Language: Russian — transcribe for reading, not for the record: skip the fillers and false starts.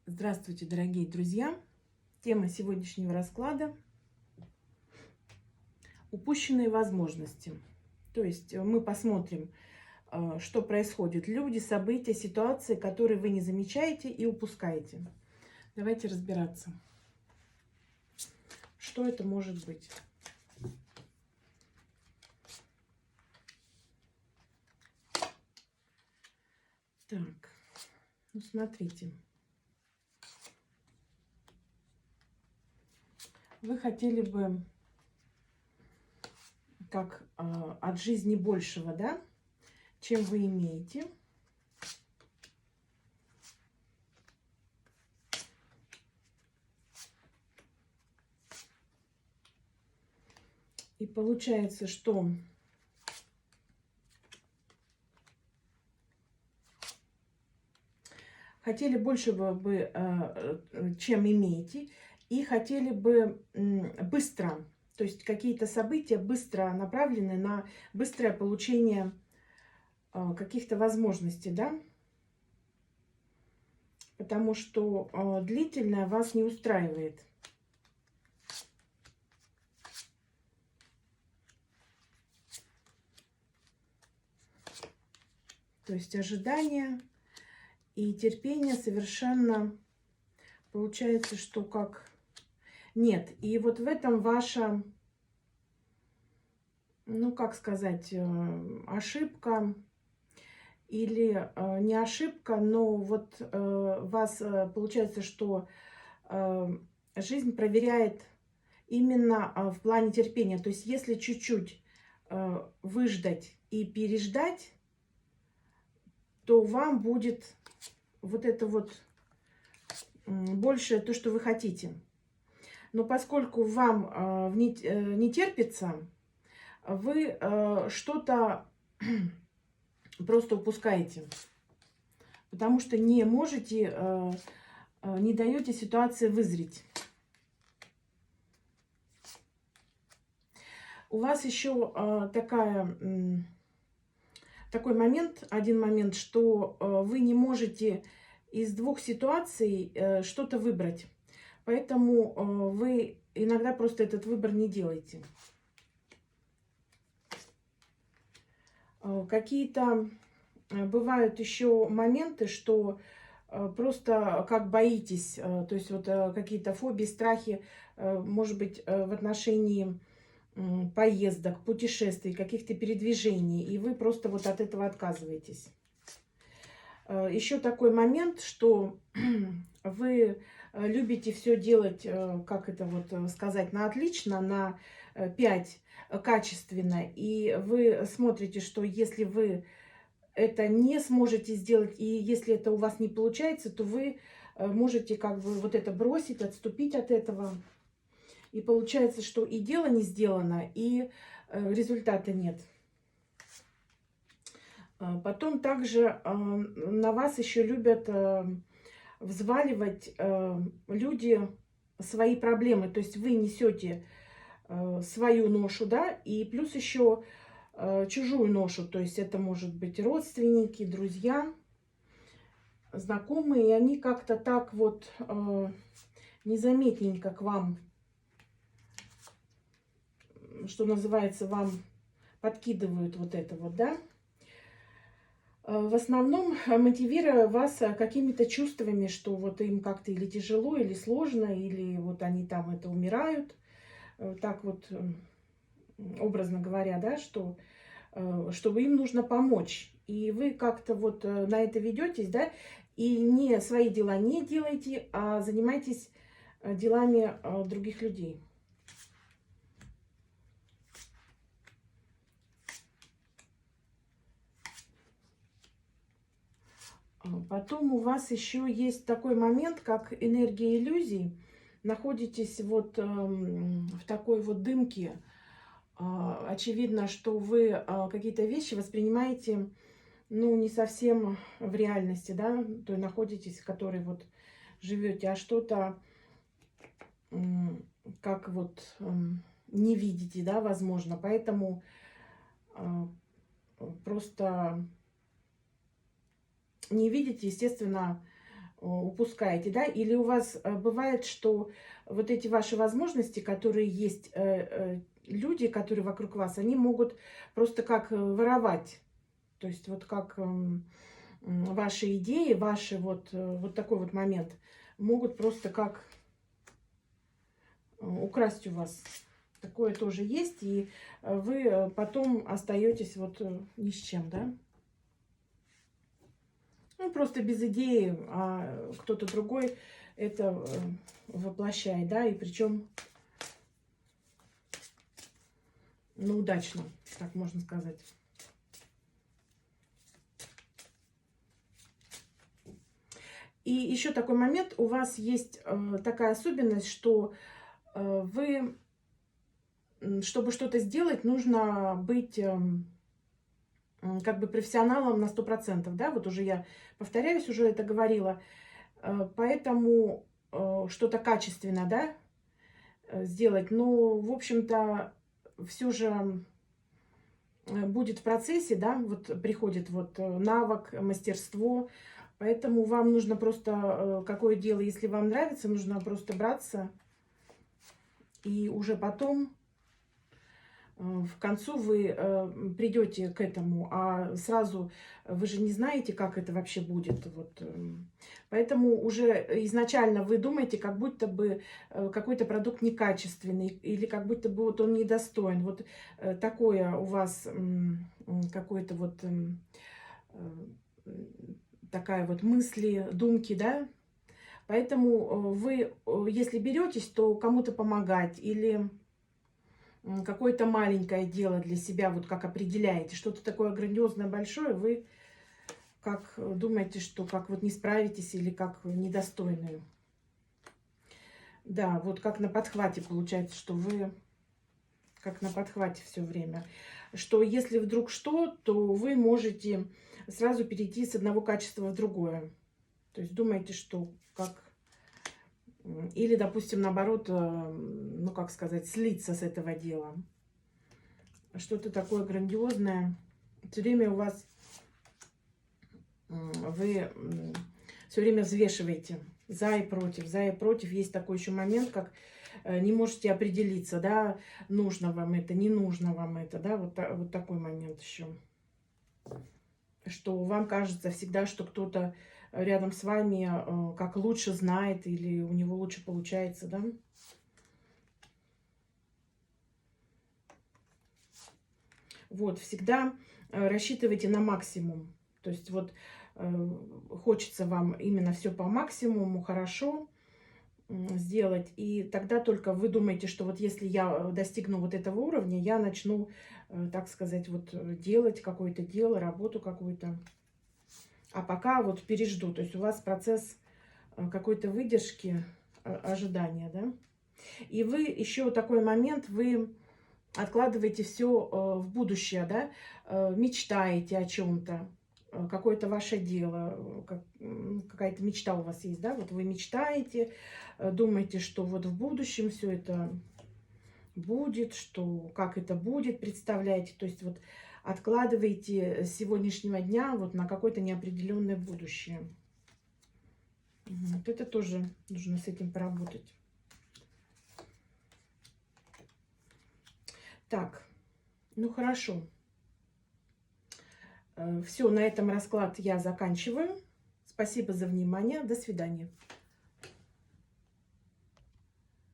Здравствуйте, дорогие друзья! Тема сегодняшнего расклада — упущенные возможности. То есть мы посмотрим, что происходит. Люди, события, ситуации, которые вы не замечаете и упускаете. Давайте разбираться. Что это может быть? Так, ну смотрите. Вы хотели бы как от жизни большего, да, чем вы имеете. И получается, что хотели больше бы, чем имеете, и хотели бы быстро, то есть какие-то события быстро направлены на быстрое получение каких-то возможностей, да, потому что длительное вас не устраивает. То есть ожидание и терпение совершенно получается, что как нет. И вот в этом ваша, ну как сказать, ошибка. Или не ошибка, но вот вас получается, что э, жизнь проверяет именно в плане терпения. То есть если чуть-чуть выждать и переждать, то вам будет вот это вот больше то, что вы хотите. Но поскольку вам не терпится, вы что-то просто упускаете. Потому что не можете, не даете ситуации вызреть. У вас еще такой момент, один момент, что вы не можете из двух ситуаций что-то выбрать. Поэтому вы иногда просто этот выбор не делаете. Какие-то бывают еще моменты, что просто как боитесь, то есть вот какие-то фобии, страхи, может быть, в отношении поездок, путешествий, каких-то передвижений, и вы просто вот от этого отказываетесь. Еще такой момент, что вы любите все делать, как это вот сказать, на отлично, на 5 качественно, и вы смотрите, что если вы это не сможете сделать, и если это у вас не получается, то вы можете как бы вот это бросить, отступить от этого. И получается, что и дело не сделано, и результата нет. Потом также на вас еще любят взваливать люди свои проблемы. То есть вы несете свою ношу, да, и плюс еще чужую ношу. То есть это может быть родственники, друзья, знакомые, и они как-то так вот незаметненько к вам, что называется, вам подкидывают вот это вот, да. В основном мотивируя вас какими-то чувствами, что вот им как-то или тяжело, или сложно, или вот они там это умирают. Так вот, образно говоря, да, что чтобы им нужно помочь. И вы как-то вот на это ведетесь, да, и не свои дела не делаете, а занимаетесь делами других людей. Потом у вас еще есть такой момент, как энергия иллюзий. Находитесь вот в такой вот дымке. Очевидно, что вы какие-то вещи воспринимаете, ну, не совсем в реальности, да, то есть находитесь, в которой вот живете, а что-то как вот не видите, да, возможно. Поэтому просто не видите, естественно, упускаете, да? Или у вас бывает, что вот эти ваши возможности, которые есть, люди, которые вокруг вас, они могут просто как воровать. То есть вот как ваши идеи, ваши вот такой вот момент могут просто как украсть у вас. Такое тоже есть, и вы потом остаетесь вот ни с чем, да? Ну, просто без идеи, а кто-то другой это воплощает, да, и причем, ну, удачно, так можно сказать. И еще такой момент, у вас есть такая особенность, что вы, чтобы что-то сделать, нужно быть как бы профессионалом на 100%, да, вот уже я повторяюсь, уже это говорила, поэтому что-то качественно, да, сделать, но, в общем-то, все же будет в процессе, да, вот приходит вот навык, мастерство, поэтому вам нужно просто какое дело, если вам нравится, нужно просто браться, и уже потом в концу вы придете к этому, а сразу вы же не знаете, как это вообще будет. Вот. Поэтому уже изначально вы думаете, как будто бы какой-то продукт некачественный или как будто бы вот он недостоин. Вот такое у вас какое-то вот такая вот мысли, думки, да? Поэтому вы, если беретесь, то кому-то помогать или какое-то маленькое дело для себя, вот как определяете, что-то такое грандиозное, большое, вы как думаете, что как вот не справитесь или как недостойную. Да, вот как на подхвате получается, что вы как на подхвате все время. Что если вдруг что, то вы можете сразу перейти с одного качества в другое. То есть думаете, что как... Или, допустим, наоборот, ну, как сказать, слиться с этого дела. Что-то такое грандиозное. Все время у вас, вы все время взвешиваете за и против, за и против. Есть такой еще момент, как не можете определиться, да, нужно вам это, не нужно вам это, да, вот такой момент еще. Что вам кажется всегда, что кто-то рядом с вами как лучше знает или у него лучше получается, да. Вот, всегда рассчитывайте на максимум. То есть вот хочется вам именно все по максимуму, хорошо сделать. И тогда только вы думаете, что вот если я достигну вот этого уровня, я начну, так сказать, вот делать какое-то дело, работу какую-то. А пока вот пережду. То есть у вас процесс какой-то выдержки, ожидания, да. И вы еще такой момент, вы откладываете все в будущее, да, мечтаете о чем-то, какое-то ваше дело, какая-то мечта у вас есть, да, вот вы мечтаете, думаете, что вот в будущем все это будет, что как это будет, представляете, то есть вот откладываете с сегодняшнего дня вот на какое-то неопределенное будущее. Вот это тоже нужно с этим поработать. Так, ну хорошо. Все, на этом расклад я заканчиваю. Спасибо за внимание. До свидания.